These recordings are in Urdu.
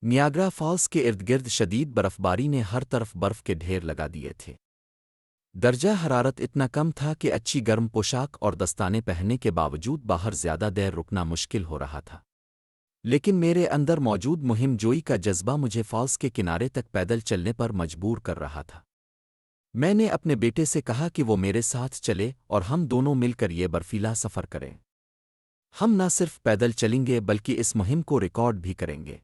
نیاگرا فالس کے ارد گرد شدید برف باری نے ہر طرف برف کے ڈھیر لگا دیے تھے۔ درجہ حرارت اتنا کم تھا کہ اچھی گرم پوشاک اور دستانے پہننے کے باوجود باہر زیادہ دیر رکنا مشکل ہو رہا تھا۔ لیکن میرے اندر موجود مہم جوئی کا جذبہ مجھے فالس کے کنارے تک پیدل چلنے پر مجبور کر رہا تھا۔ میں نے اپنے بیٹے سے کہا کہ وہ میرے ساتھ چلے اور ہم دونوں مل کر یہ برفیلا سفر کریں۔ ہم نہ صرف پیدل چلیں گے بلکہ اس مہم کو ریکارڈ بھی کریں گے۔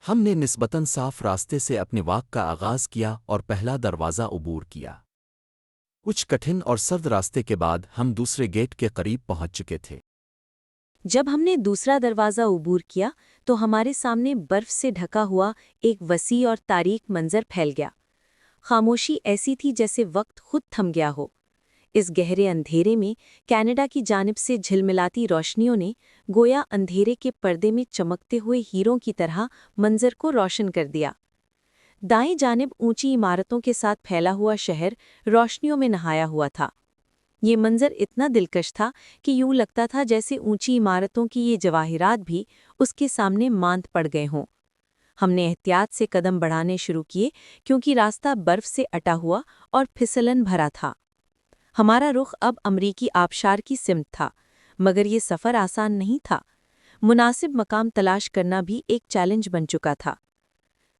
ہم نے نسبتاً صاف راستے سے اپنے واک کا آغاز کیا اور پہلا دروازہ عبور کیا۔ کچھ کٹھن اور سرد راستے کے بعد ہم دوسرے گیٹ کے قریب پہنچ چکے تھے۔ جب ہم نے دوسرا دروازہ عبور کیا تو ہمارے سامنے برف سے ڈھکا ہوا ایک وسیع اور تاریک منظر پھیل گیا۔ خاموشی ایسی تھی جیسے وقت خود تھم گیا ہو۔ اس گہرے اندھیرے میں کینیڈا کی جانب سے جھلملاتی روشنیوں نے گویا اندھیرے کے پردے میں چمکتے ہوئے ہیروں کی طرح منظر کو روشن کر دیا۔ دائیں جانب اونچی عمارتوں کے ساتھ پھیلا ہوا شہر روشنیوں میں نہایا ہوا تھا۔ یہ منظر اتنا دلکش تھا کہ یوں لگتا تھا جیسے اونچی عمارتوں کی یہ جواہرات بھی اس کے سامنے ماند پڑ گئے ہوں۔ ہم نے احتیاط سے قدم بڑھانے شروع کیے کیونکہ راستہ برف سے اٹا ہوا اور پھسلن بھرا تھا۔ ہمارا رخ اب امریکی آبشار کی سمت تھا، مگر یہ سفر آسان نہیں تھا۔ مناسب مقام تلاش کرنا بھی ایک چیلنج بن چکا تھا۔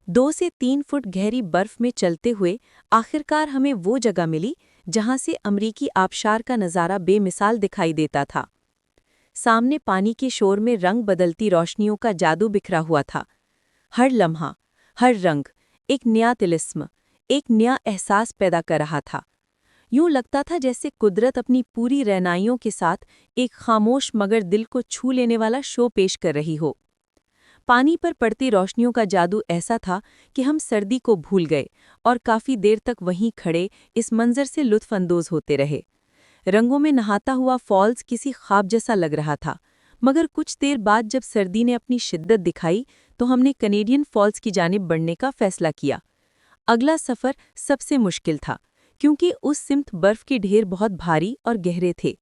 2 سے 3 فٹ گہری برف میں چلتے ہوئے آخرکار ہمیں وہ جگہ ملی جہاں سے امریکی آبشار کا نظارہ بے مثال دکھائی دیتا تھا۔ سامنے پانی کے شور میں رنگ بدلتی روشنیوں کا جادو بکھرا ہوا تھا۔ ہر لمحہ، ہر رنگ، ایک نیا طلسم، ایک نیا احساس پیدا کر رہا تھا۔ یوں لگتا تھا جیسے قدرت اپنی پوری رعنائیوں کے ساتھ ایک خاموش مگر دل کو چھو لینے والا شو پیش کر رہی ہو۔ پانی پر پڑتی روشنیوں کا جادو ایسا تھا کہ ہم سردی کو بھول گئے اور کافی دیر تک وہیں کھڑے اس منظر سے لطف اندوز ہوتے رہے۔ رنگوں میں نہاتا ہوا فالز کسی خواب جیسا لگ رہا تھا، مگر کچھ دیر بعد جب سردی نے اپنی شدت دکھائی تو ہم نے کینیڈین فالز کی جانب بڑھنے کا فیصلہ کیا۔ اگلا سفر سب سے مشکل تھا کیونکہ اس سمت برف کے ڈھیر بہت بھاری اور گہرے تھے۔